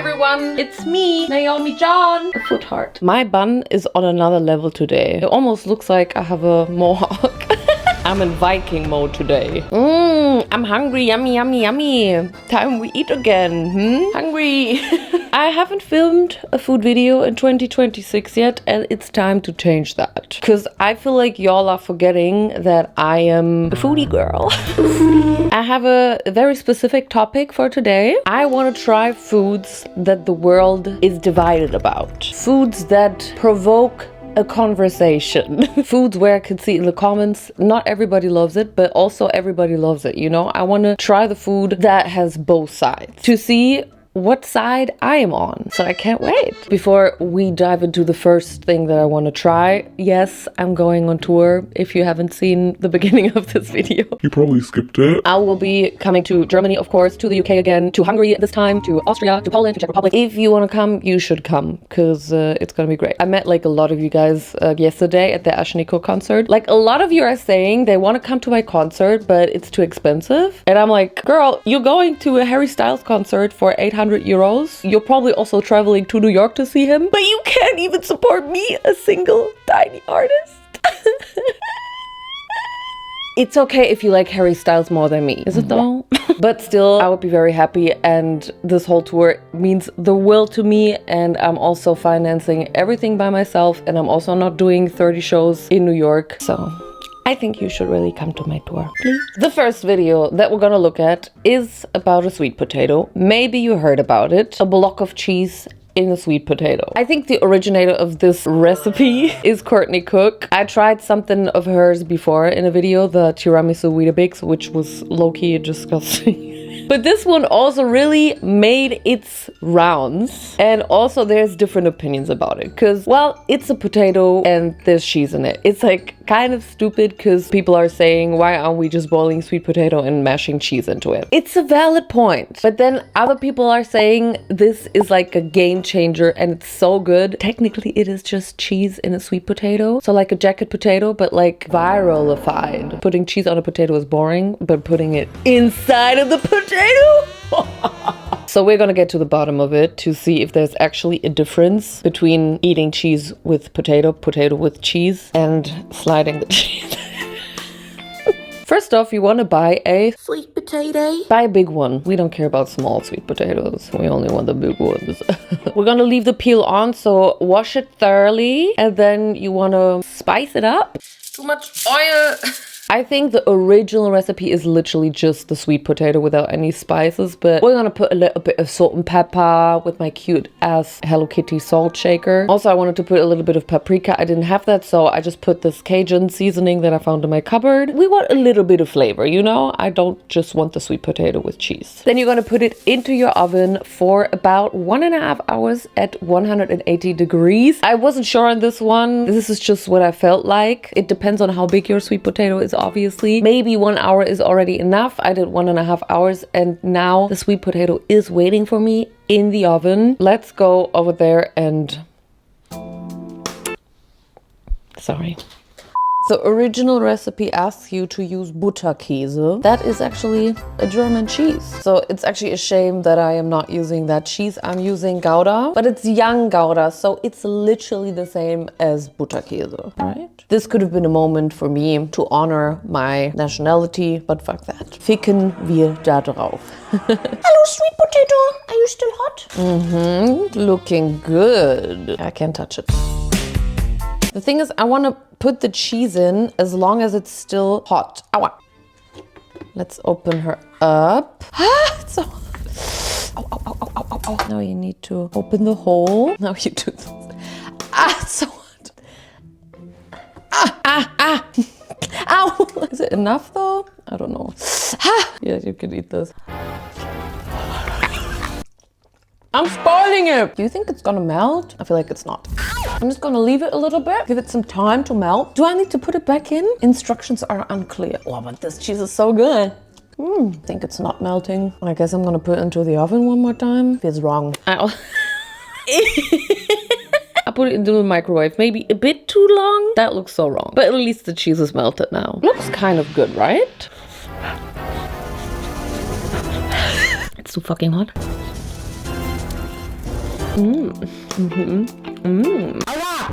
everyone, it's me, Naomi John, a foot heart. My bun is on another level today. It almost looks like I have a mohawk. I'm in Viking mode today. I'm hungry, yummy, yummy, yummy. Time we eat again, Hungry. I haven't filmed a food video in 2026 yet, and it's time to change that. Because I feel like y'all are forgetting that I am a foodie girl. I have a very specific topic for today. I want to try foods that the world is divided about. Foods that provoke a conversation. Foods where I could see in the comments, not everybody loves it, but also everybody loves it, you know? I want to try the food that has both sides to see what side I am on. So I can't wait. Before we dive into the first thing that I want to try, yes, I'm going on tour. If you haven't seen the beginning of this video, you probably skipped it. I will be coming to Germany, of course, to the UK again, to Hungary this time, to Austria, to Poland, to Czech Republic. If you want to come, you should come, because it's gonna be great. I met like a lot of you guys yesterday at the Ashniko concert. Like a lot of you are saying they want to come to my concert, but it's too expensive. And I'm like, girl, you're going to a Harry Styles concert for 800 euros. You're probably also traveling to New York to see him, but you can't even support me, a single tiny artist. It's okay if you like Harry Styles more than me, is it though? But still, I would be very happy, and this whole tour means the world to me, and I'm also financing everything by myself, and I'm also not doing 30 shows in New York, so I think you should really come to my tour, please. The first video that we're gonna look at is about a sweet potato. Maybe you heard about it. A block of cheese in a sweet potato. I think the originator of this recipe is Courtney Cook. I tried something of hers before in a video, the tiramisu Weetabix, which was low-key disgusting. But this one also really made its rounds. And also there's different opinions about it. Because, well, it's a potato and there's cheese in it. It's like kind of stupid because people are saying, why aren't we just boiling sweet potato and mashing cheese into it? It's a valid point. But then other people are saying this is like a game changer and it's so good. Technically, it is just cheese in a sweet potato. So like a jacket potato, but like viralified. Putting cheese on a potato is boring, but putting it inside of the potato? So we're gonna get to the bottom of it to see if there's actually a difference between eating cheese with potato, potato with cheese, and sliding the cheese. First off, you want to buy a sweet potato. Buy a big one. We don't care about small sweet potatoes. We only want the big ones. We're gonna leave the peel on, so wash it thoroughly, and then you want to spice it up. Too much oil. I think the original recipe is literally just the sweet potato without any spices, but we're gonna put a little bit of salt and pepper with my cute ass Hello Kitty salt shaker. Also, I wanted to put a little bit of paprika. I didn't have that, so I just put this Cajun seasoning that I found in my cupboard. We want a little bit of flavor, you know? I don't just want the sweet potato with cheese. Then you're gonna put it into your oven for about 1.5 hours at 180 degrees. I wasn't sure on this one. This is just what I felt like. It depends on how big your sweet potato is, obviously. Maybe 1 hour is already enough. I did 1.5 hours, and now the sweet potato is waiting for me in the oven. Let's go over there and... Sorry. The original recipe asks you to use Butterkäse. That is actually a German cheese. So it's actually a shame that I am not using that cheese. I'm using Gouda, but it's young Gouda, so it's literally the same as Butterkäse, right? This could have been a moment for me to honor my nationality, but fuck that. Ficken wir da drauf. Hello, sweet potato. Are you still hot? Looking good. I can't touch it. The thing is, I want to put the cheese in as long as it's still hot. Ow. Let's open her up. It's so hot. Ow, ow, ow, ow, ow, ow. Now you need to open the hole. Now you do this. It's so hot. Ow. Is it enough though? I don't know. Yeah, you can eat this. I'm spoiling it! Do you think it's gonna melt? I feel like it's not. I'm just gonna leave it a little bit, give it some time to melt. Do I need to put it back in? Instructions are unclear. Oh, but this cheese is so good. I think it's not melting. I guess I'm gonna put it into the oven one more time. Feels wrong. I put it into the microwave, maybe a bit too long. That looks so wrong. But at least the cheese is melted now. Looks kind of good, right? It's too fucking hot.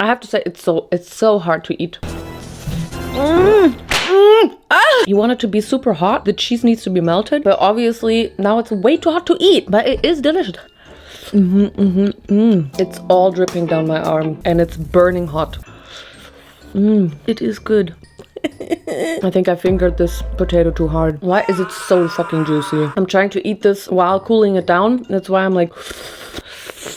I have to say, it's so hard to eat. You want it to be super hot. The cheese needs to be melted, but obviously now it's way too hot to eat. But it is delicious. It's all dripping down my arm and it's burning hot. It is good. I think I fingered this potato too hard. Why is it so fucking juicy? I'm trying to eat this while cooling it down. That's why I'm like,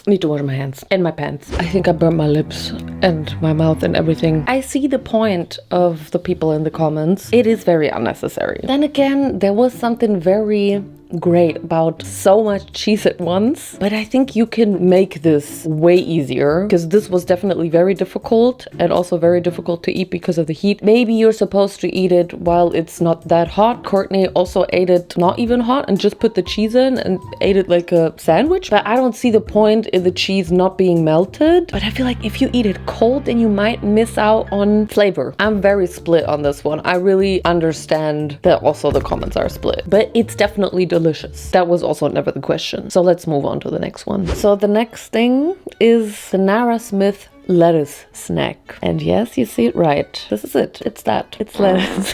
need to wash my hands and my pants. I think I burnt my lips and my mouth and everything. I see the point of the people in the comments. It is very unnecessary. Then again, there was something very great about so much cheese at once, but I think you can make this way easier, because this was definitely very difficult and also very difficult to eat because of the heat. Maybe you're supposed to eat it while it's not that hot. Courtney also ate it not even hot and just put the cheese in and ate it like a sandwich, but I don't see the point in the cheese not being melted. But I feel like if you eat it cold, then you might miss out on flavor. I'm very split on this one. I really understand that also the comments are split, but it's definitely delicious. That was also never the question. So let's move on to the next one. So the next thing is the Nara Smith lettuce snack. And yes, you see it right. This is it. It's that. It's lettuce.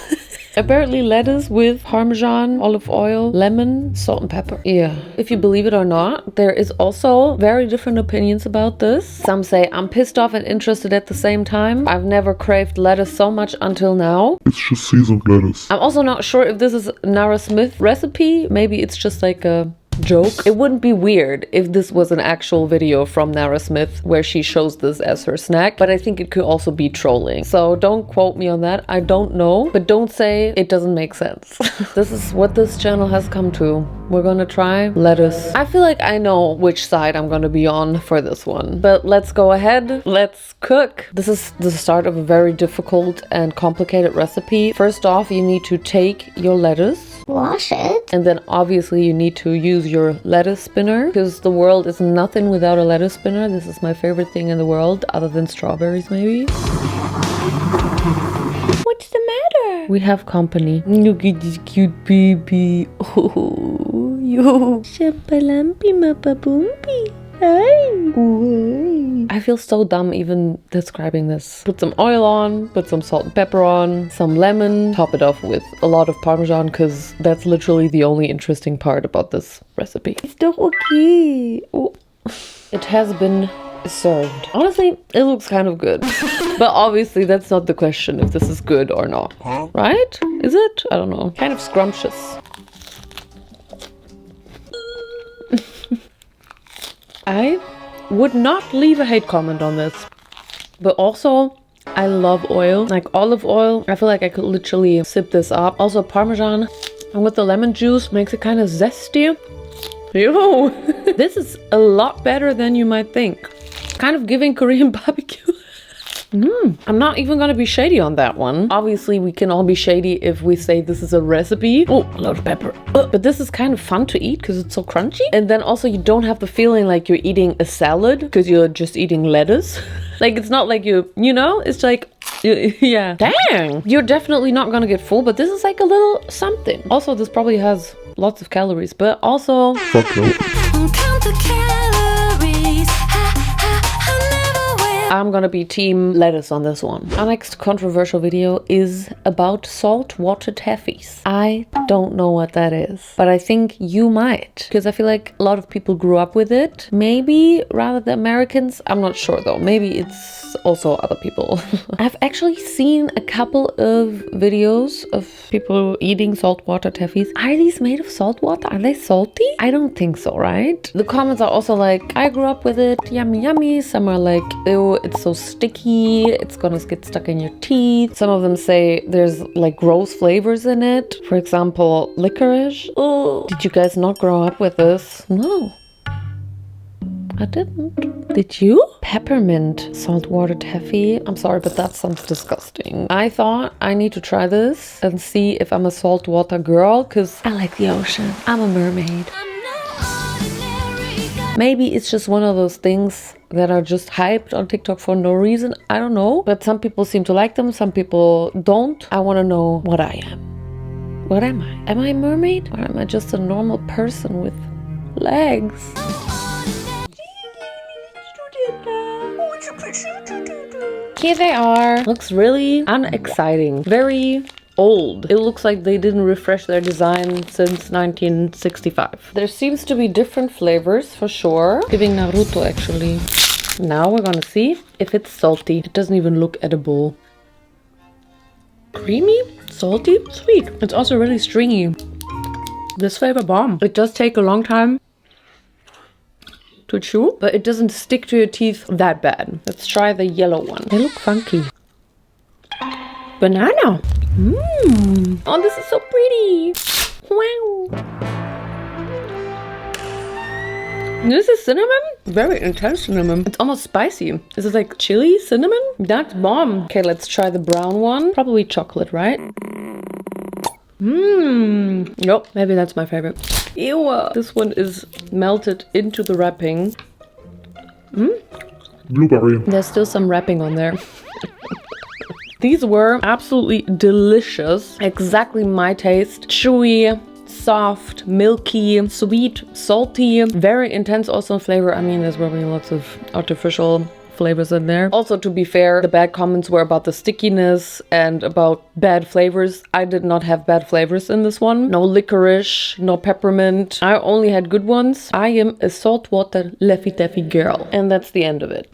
Apparently lettuce with Parmesan, olive oil, lemon, salt and pepper. Yeah. If you believe it or not, there is also very different opinions about this. Some say I'm pissed off and interested at the same time. I've never craved lettuce so much until now. It's just seasoned lettuce. I'm also not sure if this is a Nara Smith recipe. Maybe it's just like a joke. It wouldn't be weird if this was an actual video from Nara Smith where she shows this as her snack, but I think it could also be trolling. So don't quote me on that. I don't know, but don't say it doesn't make sense. This is what this channel has come to. We're gonna try lettuce. I feel like I know which side I'm gonna be on for this one, but let's go ahead. Let's cook. This is the start of a very difficult and complicated recipe. First off, you need to take your lettuce, wash it, and then obviously you need to use your lettuce spinner, because the world is nothing without a lettuce spinner. This is my favorite thing in the world, other than strawberries maybe. What's the matter? We have company. Look at this cute baby. Oh, yo. Shapalampi mapaboompi. Hi. I feel so dumb even describing this. Put some oil on, put some salt and pepper on, some lemon, top it off with a lot of Parmesan, because that's literally the only interesting part about this recipe. It's doch okay. Oh. It has been served. Honestly, it looks kind of good. But obviously that's not the question if this is good or not. Right? Is it? I don't know. Kind of scrumptious. I would not leave a hate comment on this. But also, I love oil. Like olive oil. I feel like I could literally sip this up. Also Parmesan. And with the lemon juice, makes it kind of zesty. Yo! This is a lot better than you might think. Kind of giving Korean barbecue. I'm not even gonna be shady on that one. Obviously, we can all be shady if we say this is a recipe. Oh, a lot of pepper. But this is kind of fun to eat because it's so crunchy. And then also you don't have the feeling like you're eating a salad because you're just eating lettuce. Like it's not like you know, it's like, yeah. Dang! You're definitely not gonna get full, but this is like a little something. Also, this probably has lots of calories, but also... Fuck no. I'm gonna be team lettuce on this one. Our next controversial video is about saltwater taffies. I don't know what that is, but I think you might, because I feel like a lot of people grew up with it. Maybe rather the Americans. I'm not sure though. Maybe it's also other people. I've actually seen a couple of videos of people eating saltwater taffies. Are these made of salt water? Are they salty? I don't think so, right? The comments are also like, I grew up with it, yummy yummy. Some are like, ew, it's so sticky, it's gonna get stuck in your teeth. Some of them say there's like gross flavors in it. For example, licorice. Oh, did you guys not grow up with this? No, I didn't. Did you? Peppermint saltwater taffy. I'm sorry, but that sounds disgusting. I thought I need to try this and see if I'm a saltwater girl, because I like the ocean. I'm a mermaid. Maybe it's just one of those things that are just hyped on TikTok for no reason. I don't know. But some people seem to like them. Some people don't. I want to know what I am. What am I? Am I a mermaid? Or am I just a normal person with legs? Here they are. Looks really unexciting. Very old. It looks like they didn't refresh their design since 1965. There seems to be different flavors for sure. Giving Naruto actually. Now we're gonna see if it's salty. It doesn't even look edible. Creamy, salty, sweet. It's also really stringy. This flavor bomb. It does take a long time to chew, but it doesn't stick to your teeth that bad. Let's try the yellow one. They look funky. Banana. Mmm. Oh, this is so pretty. Wow. This is cinnamon? Very intense cinnamon. It's almost spicy. This is like chili cinnamon? That's bomb. Okay, let's try the brown one. Probably chocolate, right? Mmm. Nope, maybe that's my favorite. Ew. This one is melted into the wrapping. Mmm. Blueberry. There's still some wrapping on there. These were absolutely delicious. Exactly my taste. Chewy, soft, milky, sweet, salty, very intense also in flavor. I mean, there's probably lots of artificial flavors in there. Also, to be fair, the bad comments were about the stickiness and about bad flavors. I did not have bad flavors in this one. No licorice, no peppermint. I only had good ones. I am a saltwater Laffy Taffy girl. And that's the end of it.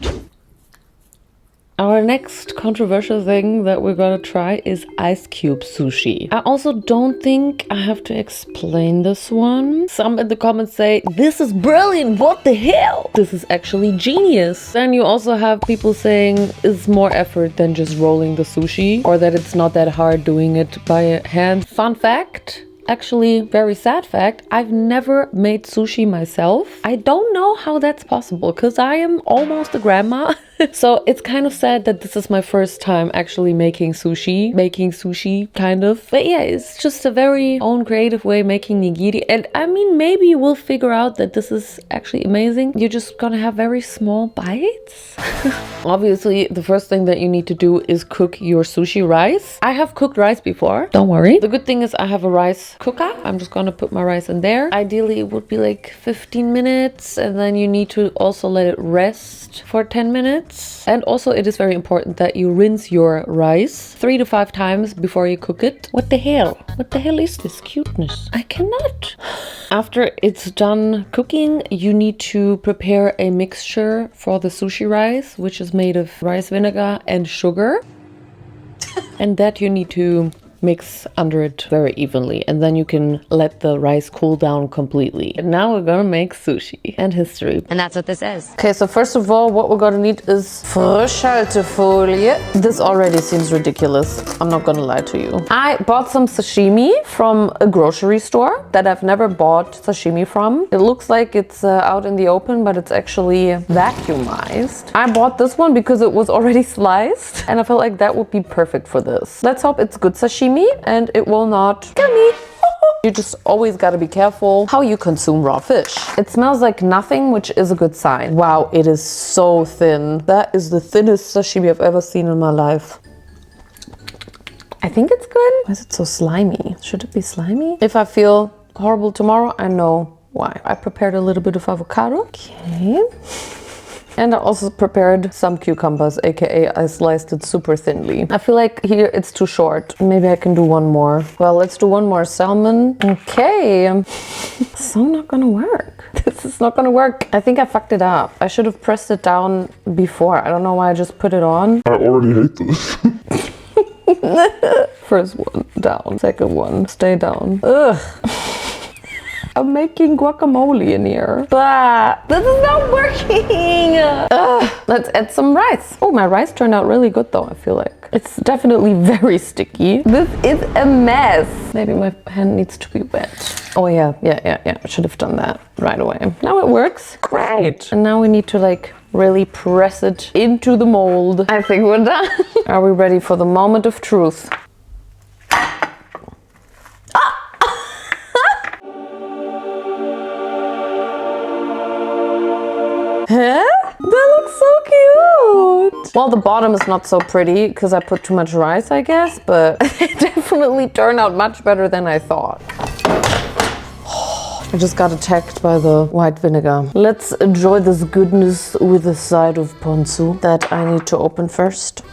Our next controversial thing that we're gonna try is ice cube sushi. I also don't think I have to explain this one. Some in the comments say, this is brilliant, what the hell? This is actually genius. Then you also have people saying it's more effort than just rolling the sushi, or that it's not that hard doing it by hand. Fun fact. Actually, very sad fact, I've never made sushi myself. I don't know how that's possible because I am almost a grandma. So it's kind of sad that this is my first time actually making sushi, kind of. But yeah, it's just a very own creative way making nigiri. And I mean, maybe you will figure out that this is actually amazing. You're just gonna have very small bites. Obviously, the first thing that you need to do is cook your sushi rice. I have cooked rice before, don't worry. The good thing is I have a rice cooker. I'm just gonna put my rice in there. Ideally, it would be like 15 minutes, and then you need to also let it rest for 10 minutes. And also, it is very important that you rinse your rice 3 to 5 times before you cook it. What the hell? What the hell is this cuteness? I cannot. After it's done cooking, you need to prepare a mixture for the sushi rice, which is made of rice vinegar and sugar. And that you need to mix under it very evenly, and then you can let the rice cool down completely. And now we're gonna make sushi and history. And that's what this is. Okay, so first of all, what we're gonna need is Frischhaltefolie. This already seems ridiculous. I'm not gonna lie to you. I bought some sashimi from a grocery store that I've never bought sashimi from. It looks like it's out in the open, but it's actually vacuumized. I bought this one because it was already sliced, and I felt like that would be perfect for this. Let's hope it's good sashimi and it will not kill me. You just always gotta be careful how you consume raw fish. It smells like nothing, which is a good sign. Wow, it is so thin. That is the thinnest sashimi I've ever seen in my life. I think it's good. Why is it so slimy? Should it be slimy? If I feel horrible tomorrow, I know why. I prepared a little bit of avocado. Okay. And I also prepared some cucumbers, aka I sliced it super thinly. I feel like here it's too short. Maybe I can do one more. Well, let's do one more salmon. Okay. So not gonna work. This is not gonna work. I think I fucked it up. I should have pressed it down before. I don't know why I just put it on. I already hate this. First one down. Second one, stay down. Ugh. I'm making guacamole in here. But this is not working. Let's add some rice. Oh, my rice turned out really good though, I feel like. It's definitely very sticky. This is a mess. Maybe my hand needs to be wet. Oh yeah. I should have done that right away. Now it works. Great. And now we need to like really press it into the mold. I think we're done. Are we ready for the moment of truth? Huh? That looks so cute! Well, the bottom is not so pretty because I put too much rice, I guess, but it definitely turned out much better than I thought. Oh, I just got attacked by the white vinegar. Let's enjoy this goodness with a side of ponzu that I need to open first.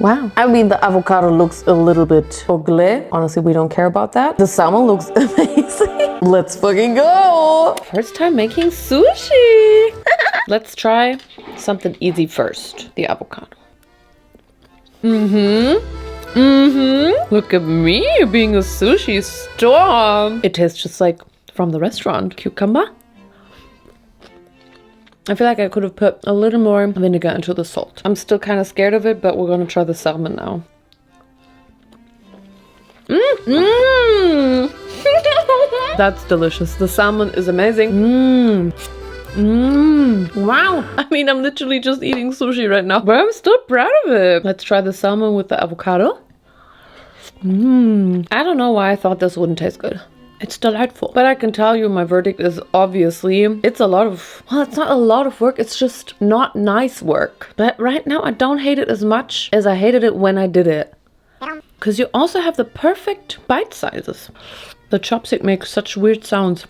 Wow. I mean, the avocado looks a little bit ugly. Honestly, we don't care about that. The salmon looks amazing. Let's fucking go. First time making sushi. Let's try something easy first. The avocado. Look at me being a sushi star. It tastes just like from the restaurant. Cucumber. I feel like I could have put a little more vinegar into the salt. I'm still kind of scared of it, but we're gonna try the salmon now. That's delicious. The salmon is amazing. Wow. I mean, I'm literally just eating sushi right now, but I'm still proud of it. Let's try the salmon with the avocado. I don't know why I thought this wouldn't taste good. It's delightful. But I can tell you my verdict is obviously, it's a lot of, well, it's not a lot of work. It's just not nice work. But right now I don't hate it as much as I hated it when I did it. Because you also have the perfect bite sizes. The chopstick makes such weird sounds.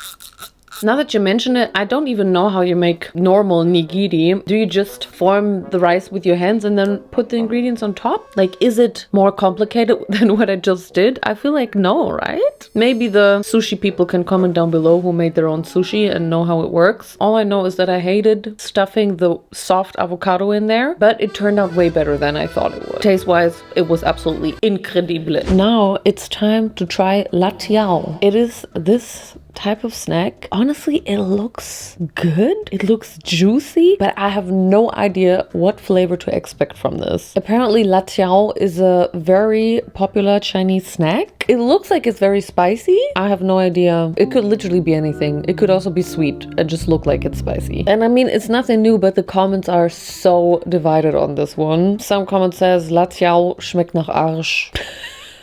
Now that you mention it, I don't even know how you make normal nigiri. Do you just form the rice with your hands and then put the ingredients on top? Like, is it more complicated than what I just did? I feel like no, right? Maybe the sushi people can comment down below who made their own sushi and know how it works. All I know is that I hated stuffing the soft avocado in there, but it turned out way better than I thought it would. Taste-wise, it was absolutely incredible. Now it's time to try Latiao. It is this type of snack. Honestly, it looks good. It looks juicy, but I have no idea what flavor to expect from this. Apparently, Latiao is a very popular Chinese snack. It looks like it's very spicy. I have no idea. It could literally be anything. It could also be sweet and just look like it's spicy. And I mean, it's nothing new, but the comments are so divided on this one. Some comment says, Latiao schmeckt nach Arsch.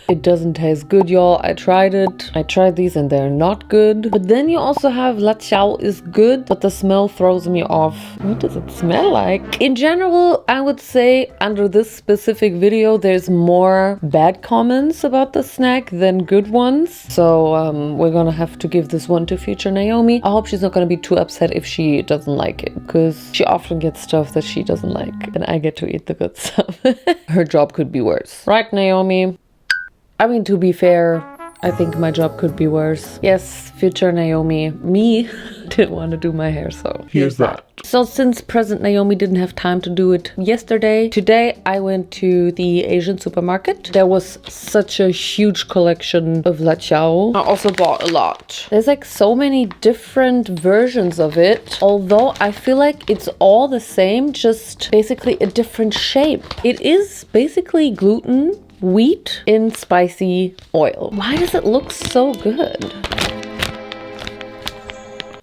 It doesn't taste good, y'all. I tried it. I tried these and they're not good. But then you also have Latiao is good, but the smell throws me off. What does it smell like? In general, I would say under this specific video, there's more bad comments about the snack than good ones. So we're gonna have to give this one to future Naomi. I hope she's not gonna be too upset if she doesn't like it, because she often gets stuff that she doesn't like and I get to eat the good stuff. Her job could be worse. Right, Naomi? I mean, to be fair, I think my job could be worse. Yes, future Naomi. Me didn't want to do my hair, so Here's that. So since present Naomi didn't have time to do it yesterday, today I went to the Asian supermarket. There was such a huge collection of Latiao. I also bought a lot. There's like so many different versions of it, although I feel like it's all the same, just basically a different shape. It is basically gluten, wheat in spicy oil. Why does it look so good?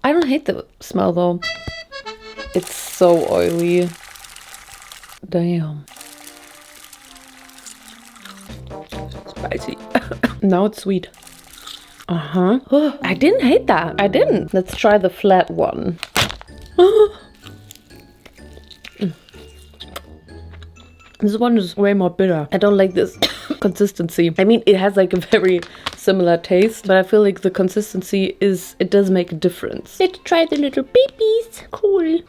I don't hate the smell though. It's so oily. Damn. Spicy. Now it's sweet. I didn't hate that. I didn't. Let's try the flat one. This one is way more bitter. I don't like this consistency. I mean, it has like a very similar taste, but I feel like the consistency it does make a difference. Let's try the little babies. Cool.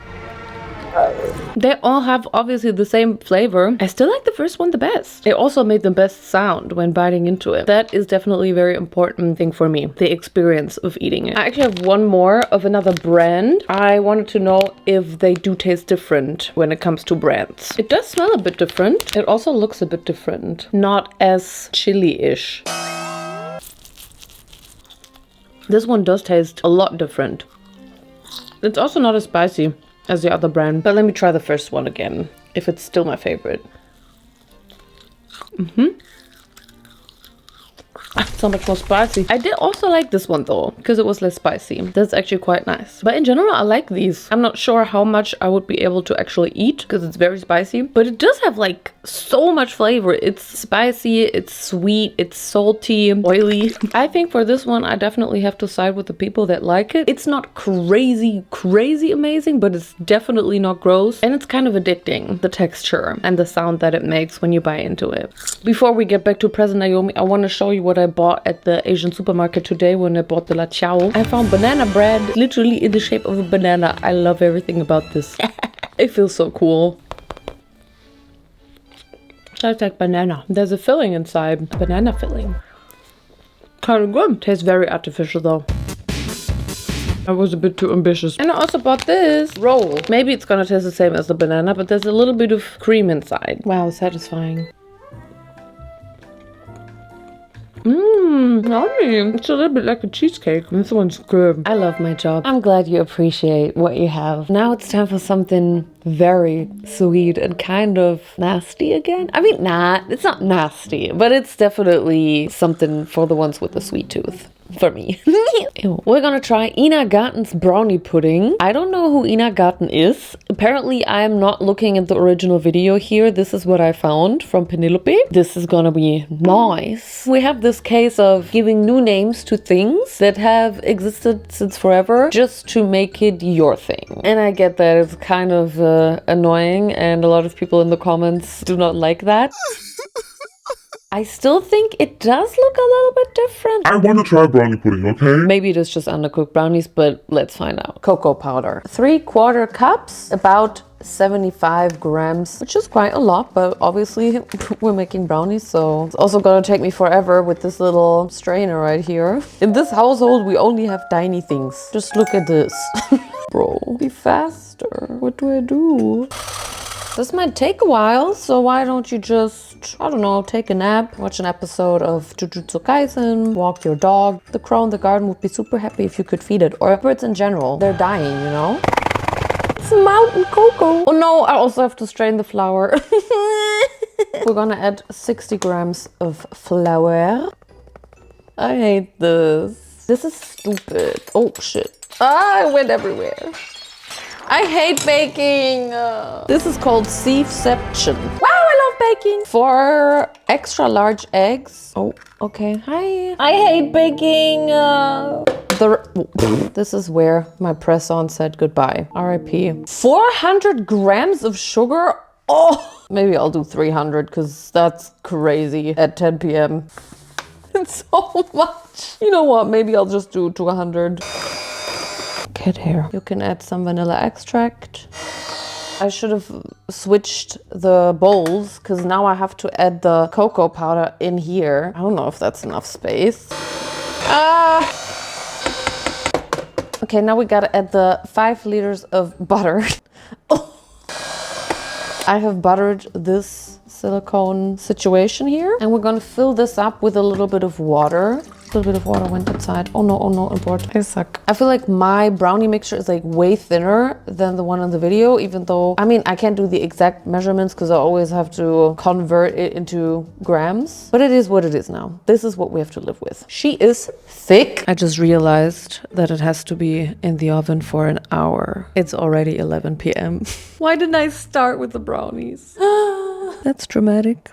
They all have obviously the same flavor. I still like the first one the best. It also made the best sound when biting into it. That is definitely a very important thing for me, the experience of eating it. I actually have one more of another brand. I wanted to know if they do taste different when it comes to brands. It does smell a bit different. It also looks a bit different. Not as chili-ish. This one does taste a lot different. It's also not as spicy as the other brand. But let me try the first one again, if it's still my favorite. So much more spicy. I did also like this one though, because it was less spicy. That's actually quite nice. But in general, I like these. I'm not sure how much I would be able to actually eat because it's very spicy, but it does have like so much flavor. It's spicy, it's sweet, it's salty, oily. I think for this one, I definitely have to side with the people that like it. It's not crazy amazing, but it's definitely not gross. And it's kind of addicting, the texture and the sound that it makes when you bite into it. Before we get back to present Naomi, I want to show you what I bought saw at the Asian supermarket today when I bought the Latiao. I found banana bread, literally in the shape of a banana. I love everything about this. It feels so cool. Tastes like banana. There's a filling inside. A banana filling. Kind of good. Tastes very artificial though. I was a bit too ambitious. And I also bought this roll. Maybe it's gonna taste the same as the banana, but there's a little bit of cream inside. Wow, satisfying. Yummy. It's a little bit like a cheesecake. This one's good. I love my job. I'm glad you appreciate what you have. Now it's time for something very sweet and kind of nasty again. I mean, it's not nasty, but it's definitely something for the ones with the sweet tooth. For me. Ew. We're gonna try Ina Garten's brownie pudding. I don't know who Ina Garten is. Apparently, I'm not looking at the original video here. This is what I found from Penelope. This is gonna be nice. We have this case of giving new names to things that have existed since forever just to make it your thing. And I get that it's kind of annoying, and a lot of people in the comments do not like that. I still think it does look a little bit different. I want to try brownie pudding, okay? Maybe it is just undercooked brownies, but let's find out. Cocoa powder. 3/4 cups, about 75 grams, which is quite a lot, but obviously we're making brownies, so it's also gonna take me forever with this little strainer right here. In this household, we only have tiny things. Just look at this. Bro, be faster. What do I do? This might take a while, so why don't you just, I don't know, take a nap, watch an episode of Jujutsu Kaisen, walk your dog. The crow in the garden would be super happy if you could feed it, or birds in general. They're dying, you know? It's mountain cocoa. Oh no, I also have to strain the flour. We're gonna add 60 grams of flour. I hate this. This is stupid. Oh shit. Ah, it went everywhere. I hate baking. This is called Siefception. Wow, I love baking. 4 extra large eggs. Oh, okay. Hi. I hate baking. This is where my press-on said goodbye. R.I.P. 400 grams of sugar. Oh, maybe I'll do 300 because that's crazy at 10 p.m. It's so much. You know what? Maybe I'll just do 200. Cat hair. You can add some vanilla extract. I should have switched the bowls because now I have to add the cocoa powder in here. I don't know if that's enough space. Okay, now we gotta add the 5 liters of butter. Oh. I have buttered this silicone situation here, and we're gonna fill this up with a little bit of water. A little bit of water went inside. Oh no, import. I suck. I feel like my brownie mixture is like way thinner than the one on the video, even though, I mean, I can't do the exact measurements because I always have to convert it into grams. But it is what it is now. This is what we have to live with. She is thick. I just realized that it has to be in the oven for an hour. It's already 11 p.m. Why didn't I start with the brownies? That's dramatic.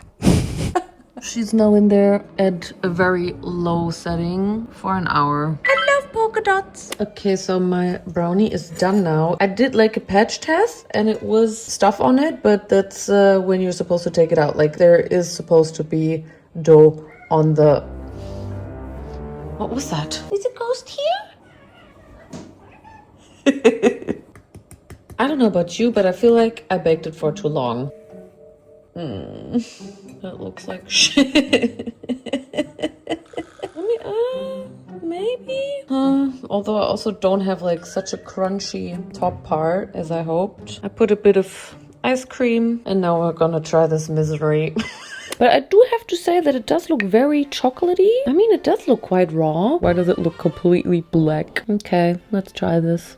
She's now in there at a very low setting for an hour. I love polka dots. Okay, so my brownie is done now. I did like a patch test and it was stuff on it, but that's when you're supposed to take it out. Like there is supposed to be dough on the... What was that? Is a ghost here? I don't know about you, but I feel like I baked it for too long. That looks like shit. I mean, maybe? Although I also don't have like such a crunchy top part as I hoped. I put a bit of ice cream and now we're gonna try this misery. But I do have to say that it does look very chocolatey. I mean, it does look quite raw. Why does it look completely black? Okay, let's try this.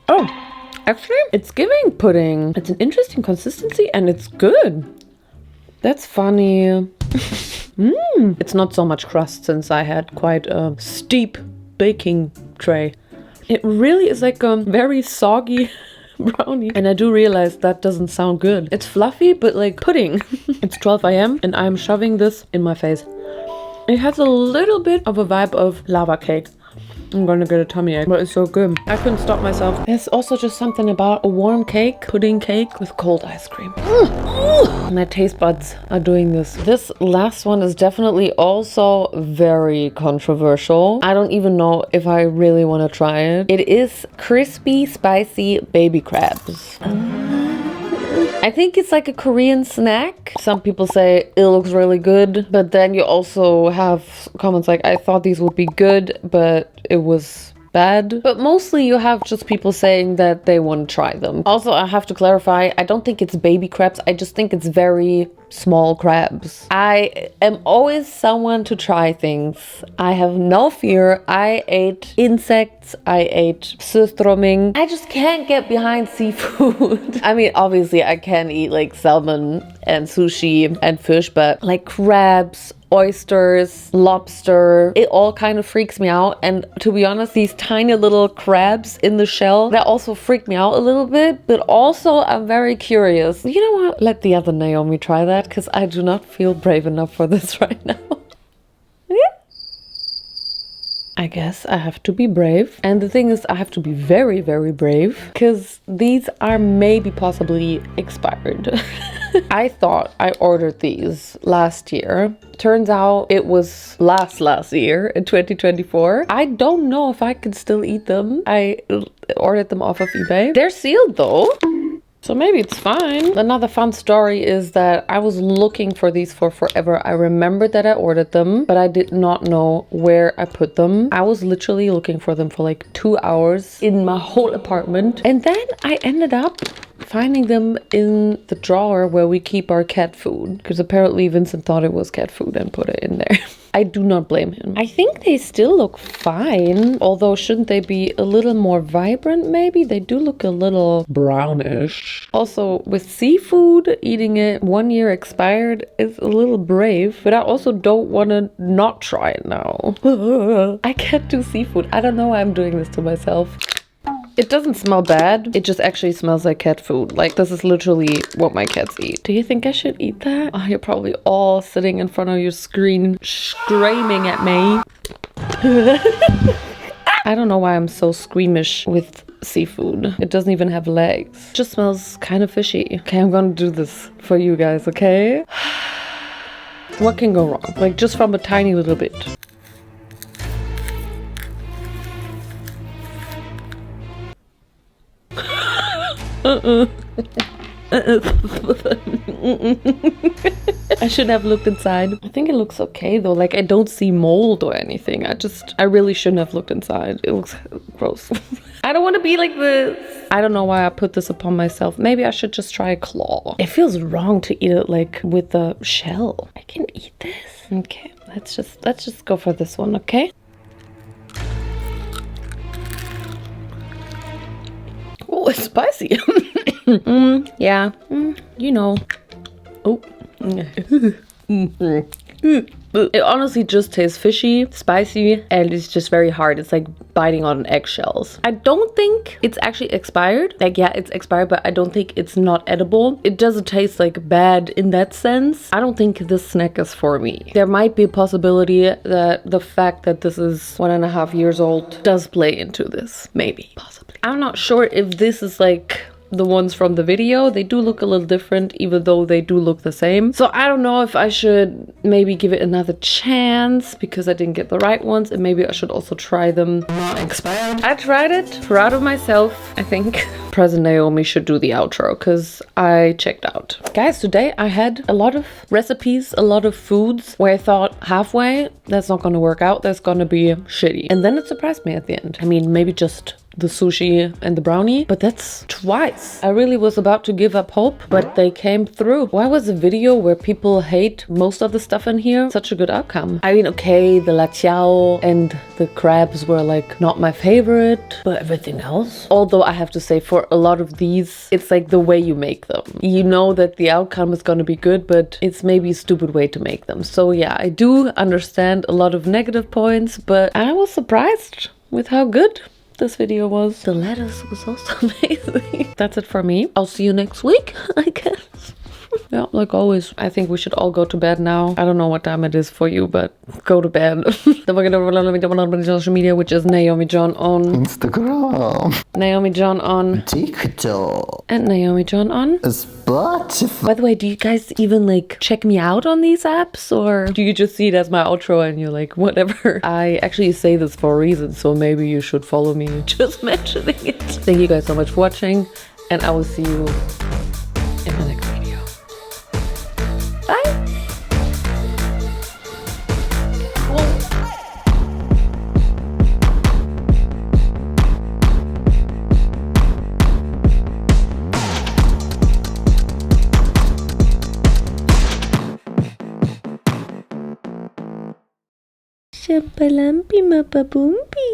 Oh! Actually, it's giving pudding. It's an interesting consistency and it's good. That's funny. It's not so much crust since I had quite a steep baking tray. It really is like a very soggy brownie. And I do realize that doesn't sound good. It's fluffy, but like pudding. It's 12 a.m. and I'm shoving this in my face. It has a little bit of a vibe of lava cake. I'm gonna get a tummy ache, but it's so good. I couldn't stop myself. There's also just something about a warm cake, pudding cake with cold ice cream. My taste buds are doing this. This last one is definitely also very controversial. I don't even know if I really want to try it. It is crispy, spicy baby crabs. I think it's like a Korean snack. Some people say it looks really good, but then you also have comments like, I thought these would be good, but it was bad. But mostly you have just people saying that they want to try them. Also, I have to clarify, I don't think it's baby crabs. I just think it's very small crabs. I am always someone to try things. I have no fear. I ate insects. I ate surströmming. I just can't get behind seafood. I mean, obviously I can eat like salmon and sushi and fish, but like crabs, oysters, lobster, it all kind of freaks me out. And to be honest, these tiny little crabs in the shell, that also freak me out a little bit. But also I'm very curious. You know what? Let the other Naomi try that, because I do not feel brave enough for this right now. I guess I have to be brave. And the thing is, I have to be very, very brave, because these are maybe possibly expired. I thought I ordered these last year. Turns out it was last year in 2024. I don't know if I can still eat them. I ordered them off of eBay. They're sealed though, so maybe it's fine. Another fun story is that I was looking for these for forever. I remembered that I ordered them, but I did not know where I put them. I was literally looking for them for like 2 hours in my whole apartment. And then I ended up finding them in the drawer where we keep our cat food, because apparently Vincent thought it was cat food and put it in there. I do not blame him. I think they still look fine, although shouldn't they be a little more vibrant maybe? They do look a little brownish. Also, with seafood, eating it 1 year expired is a little brave, but I also don't want to not try it now. I can't do seafood. I don't know why I'm doing this to myself. It doesn't smell bad. It just actually smells like cat food. Like, this is literally what my cats eat. Do you think I should eat that? Oh, you're probably all sitting in front of your screen screaming at me. I don't know why I'm so squeamish with seafood. It doesn't even have legs. It just smells kind of fishy. Okay, I'm gonna do this for you guys, okay? What can go wrong? Like, just from a tiny little bit. I should have looked inside. I think it looks okay though. Like, I don't see mold or anything. I really shouldn't have looked inside. It looks gross. I don't want to be like this. I don't know why I put this upon myself. Maybe I should just try a claw. It feels wrong to eat it like with the shell. I can eat this. Okay, let's just go for this one, okay? Oh, it's spicy. Yeah, you know. Oh. It honestly just tastes fishy, spicy, and it's just very hard. It's like biting on eggshells. I don't think it's actually expired. Like, yeah, it's expired, but I don't think it's not edible. It doesn't taste like bad in that sense. I don't think this snack is for me. There might be a possibility that the fact that this is 1.5 years old does play into this. Maybe, possibly. I'm not sure if this is like the ones from the video. They do look a little different, even though they do look the same. So I don't know if I should maybe give it another chance, because I didn't get the right ones, and maybe I should also try them expired. I tried it, proud of myself, I think. Present Naomi should do the outro, because I checked out. Guys, today I had a lot of recipes, a lot of foods where I thought halfway, that's not gonna work out, that's gonna be shitty. And then it surprised me at the end. I mean, maybe just the sushi and the brownie, but that's twice. I really was about to give up hope, but they came through. Why was a video where people hate most of the stuff in here such a good outcome? I mean, okay, the Latiao and the crabs were like not my favorite, but everything else, although I have to say, for a lot of these, it's like the way you make them. You know that the outcome is gonna be good, but it's maybe a stupid way to make them. So yeah, I do understand a lot of negative points, but I was surprised with how good this video was. The lettuce was also amazing. That's it for me. I'll see you next week, I guess. Yeah, like always. I think we should all go to bed now. I don't know what time it is for you, but go to bed. Don't forget to follow me on social media, which is Naomi John on Instagram, Naomi John on TikTok, and Naomi John on Spotify. By the way, do you guys even like check me out on these apps, or do you just see it as my outro and you're like, whatever? I actually say this for a reason, so maybe you should follow me just mentioning it. Thank you guys so much for watching, and I will see you in the next video. Bye! Shabalampi mapaboompi.